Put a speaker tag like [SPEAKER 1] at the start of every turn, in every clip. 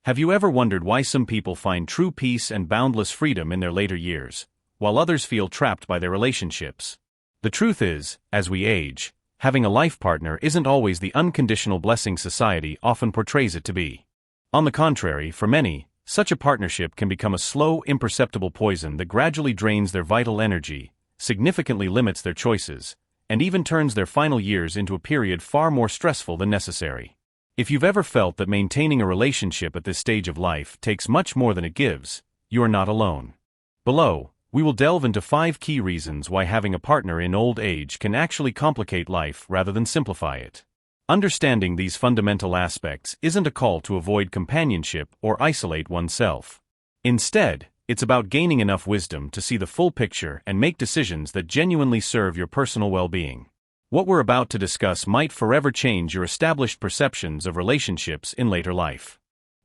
[SPEAKER 1] Have you ever wondered why some people find true peace and boundless freedom in their later years, while others feel trapped by their relationships? The truth is, as we age, having a life partner isn't always the unconditional blessing society often portrays it to be. On the contrary, for many, such a partnership can become a slow, imperceptible poison that gradually drains their vital energy, significantly limits their choices, and even turns their final years into a period far more stressful than necessary. If you've ever felt that maintaining a relationship at this stage of life takes much more than it gives, you are not alone. Below, we will delve into 5 key reasons why having a partner in old age can actually complicate life rather than simplify it. Understanding these fundamental aspects isn't a call to avoid companionship or isolate oneself. Instead, it's about gaining enough wisdom to see the full picture and make decisions that genuinely serve your personal well-being. What we're about to discuss might forever change your established perceptions of relationships in later life.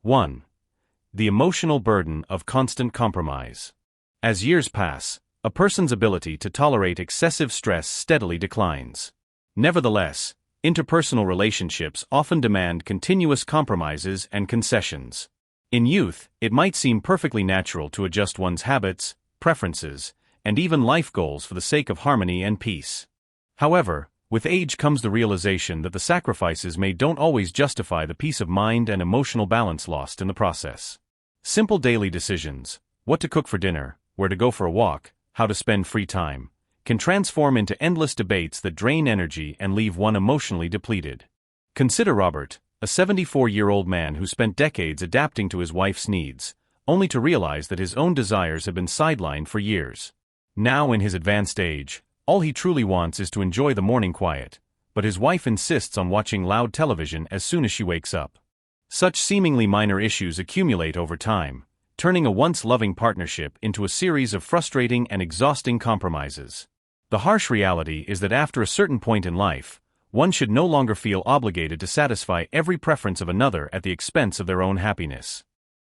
[SPEAKER 1] 1. The emotional burden of constant compromise. As years pass, a person's ability to tolerate excessive stress steadily declines. Nevertheless, interpersonal relationships often demand continuous compromises and concessions. In youth, it might seem perfectly natural to adjust one's habits, preferences, and even life goals for the sake of harmony and peace. However, with age comes the realization that the sacrifices made don't always justify the peace of mind and emotional balance lost in the process. Simple daily decisions, what to cook for dinner, where to go for a walk, how to spend free time, can transform into endless debates that drain energy and leave one emotionally depleted. Consider Robert, a 74-year-old man who spent decades adapting to his wife's needs, only to realize that his own desires have been sidelined for years. Now in his advanced age, all he truly wants is to enjoy the morning quiet, but his wife insists on watching loud television as soon as she wakes up. Such seemingly minor issues accumulate over time, turning a once loving partnership into a series of frustrating and exhausting compromises. The harsh reality is that after a certain point in life, one should no longer feel obligated to satisfy every preference of another at the expense of their own happiness.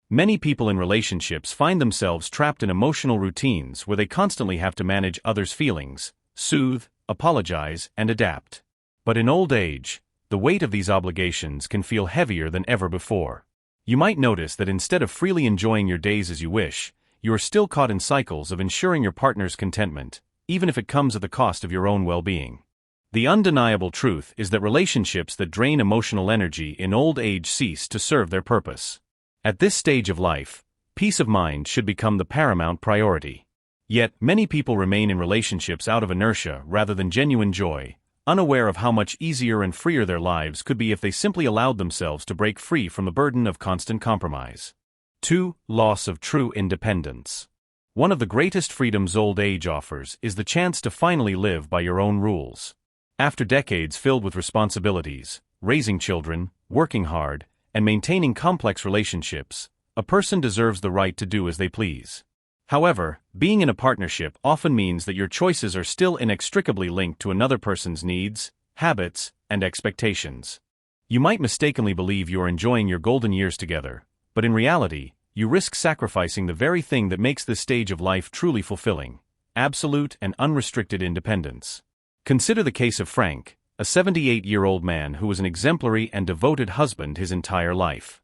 [SPEAKER 1] Many people in relationships find themselves trapped in emotional routines where they constantly have to manage others' feelings, soothe, apologize, and adapt. But in old age, the weight of these obligations can feel heavier than ever before. You might notice that instead of freely enjoying your days as you wish, you are still caught in cycles of ensuring your partner's contentment, even if it comes at the cost of your own well-being. The undeniable truth is that relationships that drain emotional energy in old age cease to serve their purpose. At this stage of life, peace of mind should become the paramount priority. Yet, many people remain in relationships out of inertia rather than genuine joy, unaware of how much easier and freer their lives could be if they simply allowed themselves to break free from the burden of constant compromise. 2. Loss of true independence. One of the greatest freedoms old age offers is the chance to finally live by your own rules. After decades filled with responsibilities, raising children, working hard, and maintaining complex relationships, a person deserves the right to do as they please. However, being in a partnership often means that your choices are still inextricably linked to another person's needs, habits, and expectations. You might mistakenly believe you are enjoying your golden years together, but in reality, you risk sacrificing the very thing that makes this stage of life truly fulfilling: absolute and unrestricted independence. Consider the case of Frank, a 78-year-old man who was an exemplary and devoted husband his entire life.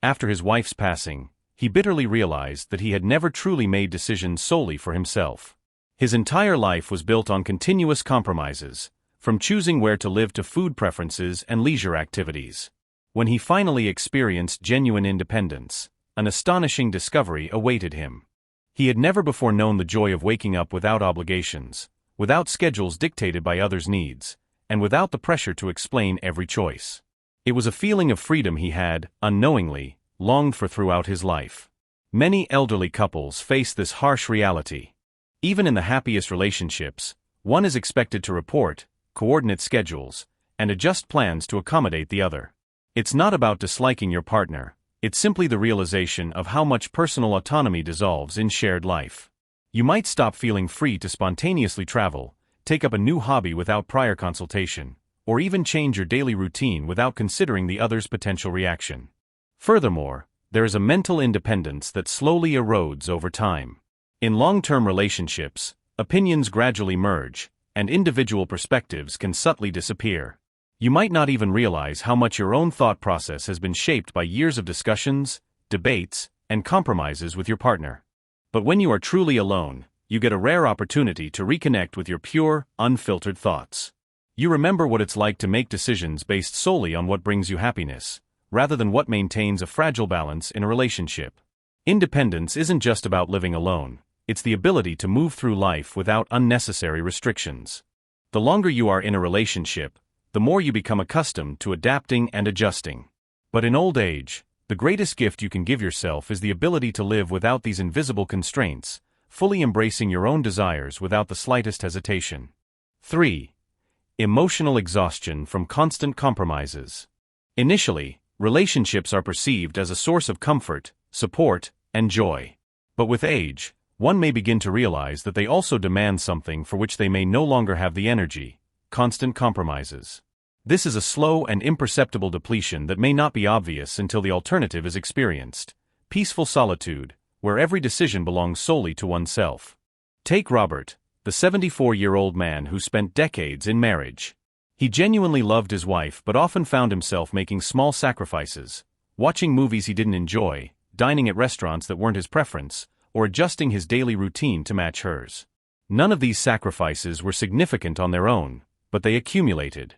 [SPEAKER 1] After his wife's passing, he bitterly realized that he had never truly made decisions solely for himself. His entire life was built on continuous compromises, from choosing where to live to food preferences and leisure activities. When he finally experienced genuine independence, an astonishing discovery awaited him. He had never before known the joy of waking up without obligations, without schedules dictated by others' needs, and without the pressure to explain every choice. It was a feeling of freedom he had, unknowingly, longed for throughout his life. Many elderly couples face this harsh reality. Even in the happiest relationships, one is expected to report, coordinate schedules, and adjust plans to accommodate the other. It's not about disliking your partner, it's simply the realization of how much personal autonomy dissolves in shared life. You might stop feeling free to spontaneously travel, take up a new hobby without prior consultation, or even change your daily routine without considering the other's potential reaction. Furthermore, there is a mental independence that slowly erodes over time. In long-term relationships, opinions gradually merge, and individual perspectives can subtly disappear. You might not even realize how much your own thought process has been shaped by years of discussions, debates, and compromises with your partner. But when you are truly alone, you get a rare opportunity to reconnect with your pure, unfiltered thoughts. You remember what it's like to make decisions based solely on what brings you happiness, rather than what maintains a fragile balance in a relationship. Independence isn't just about living alone, it's the ability to move through life without unnecessary restrictions. The longer you are in a relationship, the more you become accustomed to adapting and adjusting. But in old age, the greatest gift you can give yourself is the ability to live without these invisible constraints, fully embracing your own desires without the slightest hesitation. 3. Emotional exhaustion from constant compromises. Initially, relationships are perceived as a source of comfort, support, and joy. But with age, one may begin to realize that they also demand something for which they may no longer have the energy: constant compromises. This is a slow and imperceptible depletion that may not be obvious until the alternative is experienced: peaceful solitude, where every decision belongs solely to oneself. Take Robert, the 74-year-old man who spent decades in marriage. He genuinely loved his wife but often found himself making small sacrifices, watching movies he didn't enjoy, dining at restaurants that weren't his preference, or adjusting his daily routine to match hers. None of these sacrifices were significant on their own, but they accumulated.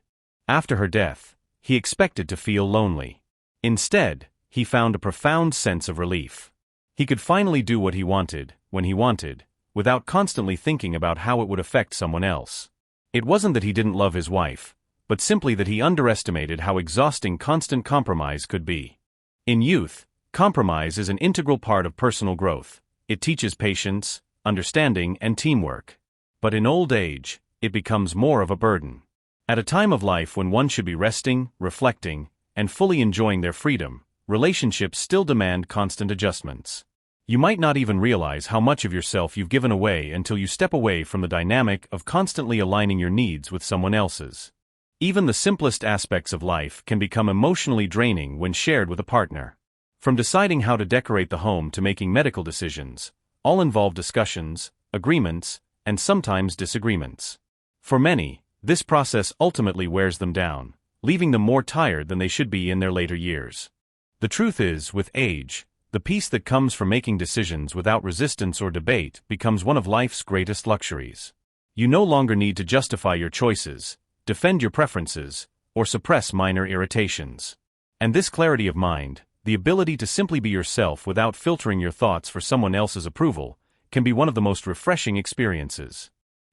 [SPEAKER 1] After her death, he expected to feel lonely. Instead, he found a profound sense of relief. He could finally do what he wanted, when he wanted, without constantly thinking about how it would affect someone else. It wasn't that he didn't love his wife, but simply that he underestimated how exhausting constant compromise could be. In youth, compromise is an integral part of personal growth. It teaches patience, understanding, and teamwork. But in old age, it becomes more of a burden. At a time of life when one should be resting, reflecting, and fully enjoying their freedom, relationships still demand constant adjustments. You might not even realize how much of yourself you've given away until you step away from the dynamic of constantly aligning your needs with someone else's. Even the simplest aspects of life can become emotionally draining when shared with a partner. From deciding how to decorate the home to making medical decisions, all involve discussions, agreements, and sometimes disagreements. For many, this process ultimately wears them down, leaving them more tired than they should be in their later years. The truth is, with age, the peace that comes from making decisions without resistance or debate becomes one of life's greatest luxuries. You no longer need to justify your choices, defend your preferences, or suppress minor irritations. And this clarity of mind, the ability to simply be yourself without filtering your thoughts for someone else's approval, can be one of the most refreshing experiences.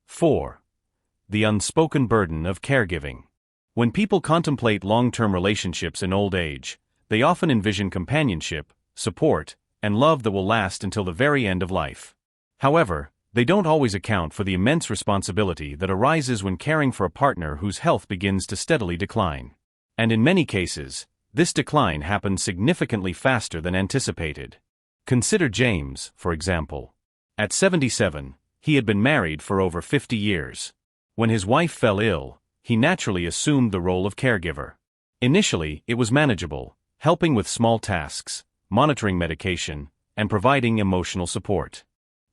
[SPEAKER 1] 4. The unspoken burden of caregiving. When people contemplate long-term relationships in old age, they often envision companionship, support, and love that will last until the very end of life. However, they don't always account for the immense responsibility that arises when caring for a partner whose health begins to steadily decline. And in many cases, this decline happens significantly faster than anticipated. Consider James, for example. At 77, he had been married for over 50 years. When his wife fell ill, he naturally assumed the role of caregiver. Initially, it was manageable, helping with small tasks, monitoring medication, and providing emotional support.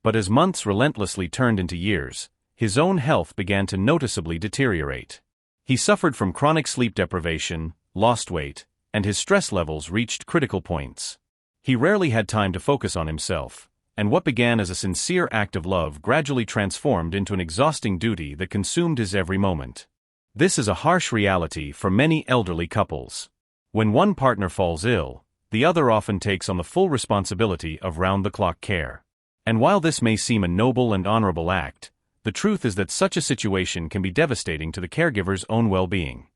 [SPEAKER 1] But as months relentlessly turned into years, his own health began to noticeably deteriorate. He suffered from chronic sleep deprivation, lost weight, and his stress levels reached critical points. He rarely had time to focus on himself, and what began as a sincere act of love gradually transformed into an exhausting duty that consumed his every moment. This is a harsh reality for many elderly couples. When one partner falls ill, the other often takes on the full responsibility of round-the-clock care. And while this may seem a noble and honorable act, the truth is that such a situation can be devastating to the caregiver's own well-being.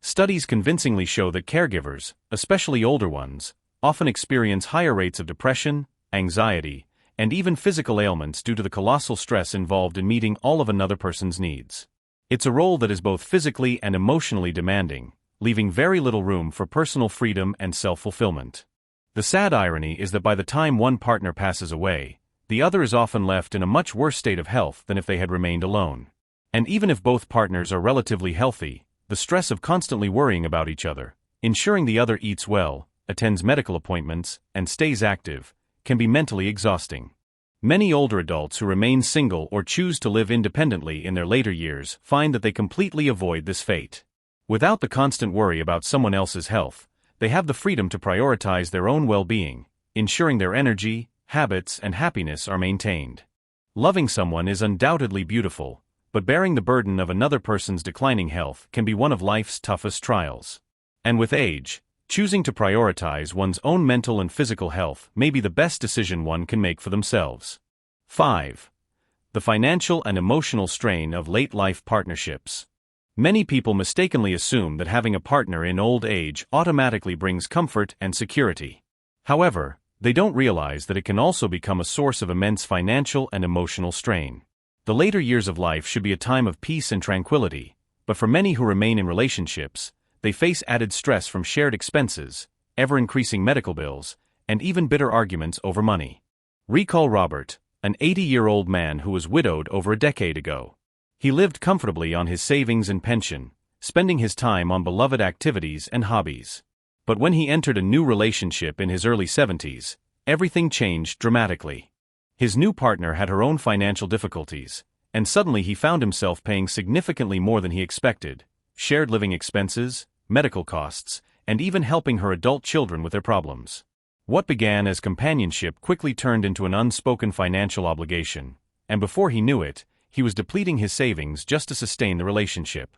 [SPEAKER 1] Studies convincingly show that caregivers, especially older ones, often experience higher rates of depression, anxiety, and even physical ailments due to the colossal stress involved in meeting all of another person's needs. It's a role that is both physically and emotionally demanding, leaving very little room for personal freedom and self-fulfillment. The sad irony is that by the time one partner passes away, the other is often left in a much worse state of health than if they had remained alone. And even if both partners are relatively healthy, the stress of constantly worrying about each other, ensuring the other eats well, attends medical appointments, and stays active, can be mentally exhausting. Many older adults who remain single or choose to live independently in their later years find that they completely avoid this fate. Without the constant worry about someone else's health, they have the freedom to prioritize their own well-being, ensuring their energy, habits, and happiness are maintained. Loving someone is undoubtedly beautiful, but bearing the burden of another person's declining health can be one of life's toughest trials. And with age, choosing to prioritize one's own mental and physical health may be the best decision one can make for themselves. 5. The financial and emotional strain of late-life partnerships. Many people mistakenly assume that having a partner in old age automatically brings comfort and security. However, they don't realize that it can also become a source of immense financial and emotional strain. The later years of life should be a time of peace and tranquility, but for many who remain in relationships, they face added stress from shared expenses, ever-increasing medical bills, and even bitter arguments over money. Recall Robert, an 80-year-old man who was widowed over a decade ago. He lived comfortably on his savings and pension, spending his time on beloved activities and hobbies. But when he entered a new relationship in his early 70s, everything changed dramatically. His new partner had her own financial difficulties, and suddenly he found himself paying significantly more than he expected: shared living expenses, medical costs, and even helping her adult children with their problems. What began as companionship quickly turned into an unspoken financial obligation, and before he knew it, he was depleting his savings just to sustain the relationship.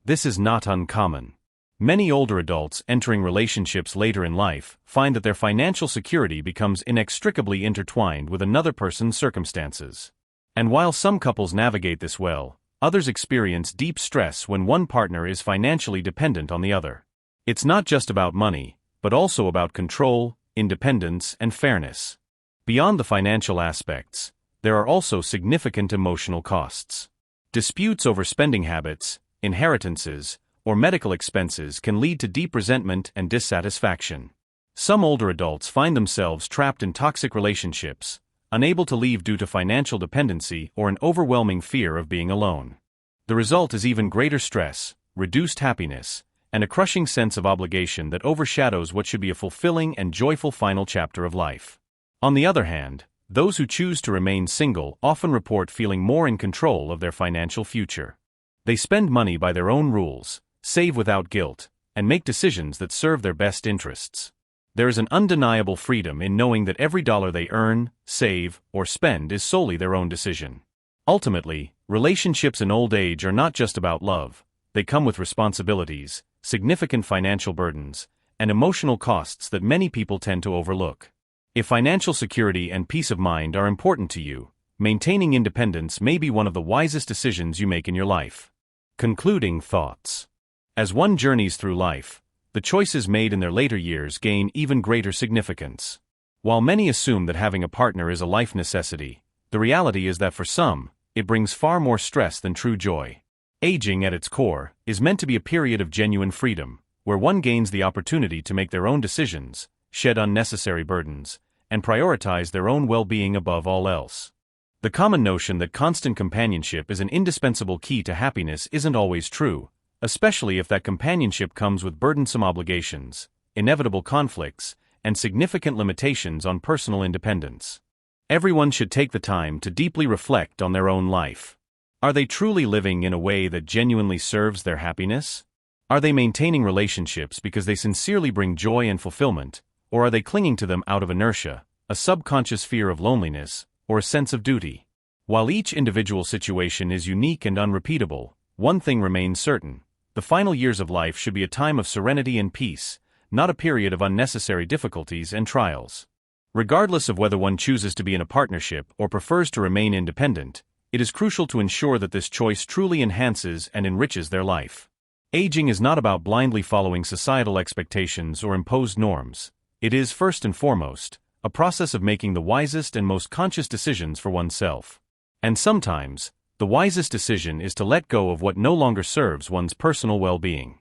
[SPEAKER 1] This is not uncommon. Many older adults entering relationships later in life find that their financial security becomes inextricably intertwined with another person's circumstances. And while some couples navigate this well, others experience deep stress when one partner is financially dependent on the other. It's not just about money, but also about control, independence, and fairness. Beyond the financial aspects, there are also significant emotional costs. Disputes over spending habits, inheritances, or medical expenses can lead to deep resentment and dissatisfaction. Some older adults find themselves trapped in toxic relationships, unable to leave due to financial dependency or an overwhelming fear of being alone. The result is even greater stress, reduced happiness, and a crushing sense of obligation that overshadows what should be a fulfilling and joyful final chapter of life. On the other hand, those who choose to remain single often report feeling more in control of their financial future. They spend money by their own rules, save without guilt, and make decisions that serve their best interests. There is an undeniable freedom in knowing that every dollar they earn, save, or spend is solely their own decision. Ultimately, relationships in old age are not just about love. They come with responsibilities, significant financial burdens, and emotional costs that many people tend to overlook. If financial security and peace of mind are important to you, maintaining independence may be one of the wisest decisions you make in your life. Concluding thoughts. As one journeys through life, the choices made in their later years gain even greater significance. While many assume that having a partner is a life necessity, the reality is that for some, it brings far more stress than true joy. Aging at its core is meant to be a period of genuine freedom, where one gains the opportunity to make their own decisions, shed unnecessary burdens, and prioritize their own well-being above all else. The common notion that constant companionship is an indispensable key to happiness isn't always true, especially if that companionship comes with burdensome obligations, inevitable conflicts, and significant limitations on personal independence. Everyone should take the time to deeply reflect on their own life. Are they truly living in a way that genuinely serves their happiness? Are they maintaining relationships because they sincerely bring joy and fulfillment, or are they clinging to them out of inertia, a subconscious fear of loneliness, or a sense of duty? While each individual situation is unique and unrepeatable, one thing remains certain: the final years of life should be a time of serenity and peace, not a period of unnecessary difficulties and trials. Regardless of whether one chooses to be in a partnership or prefers to remain independent, it is crucial to ensure that this choice truly enhances and enriches their life. Aging is not about blindly following societal expectations or imposed norms. It is, first and foremost, a process of making the wisest and most conscious decisions for oneself. And sometimes, the wisest decision is to let go of what no longer serves one's personal well-being.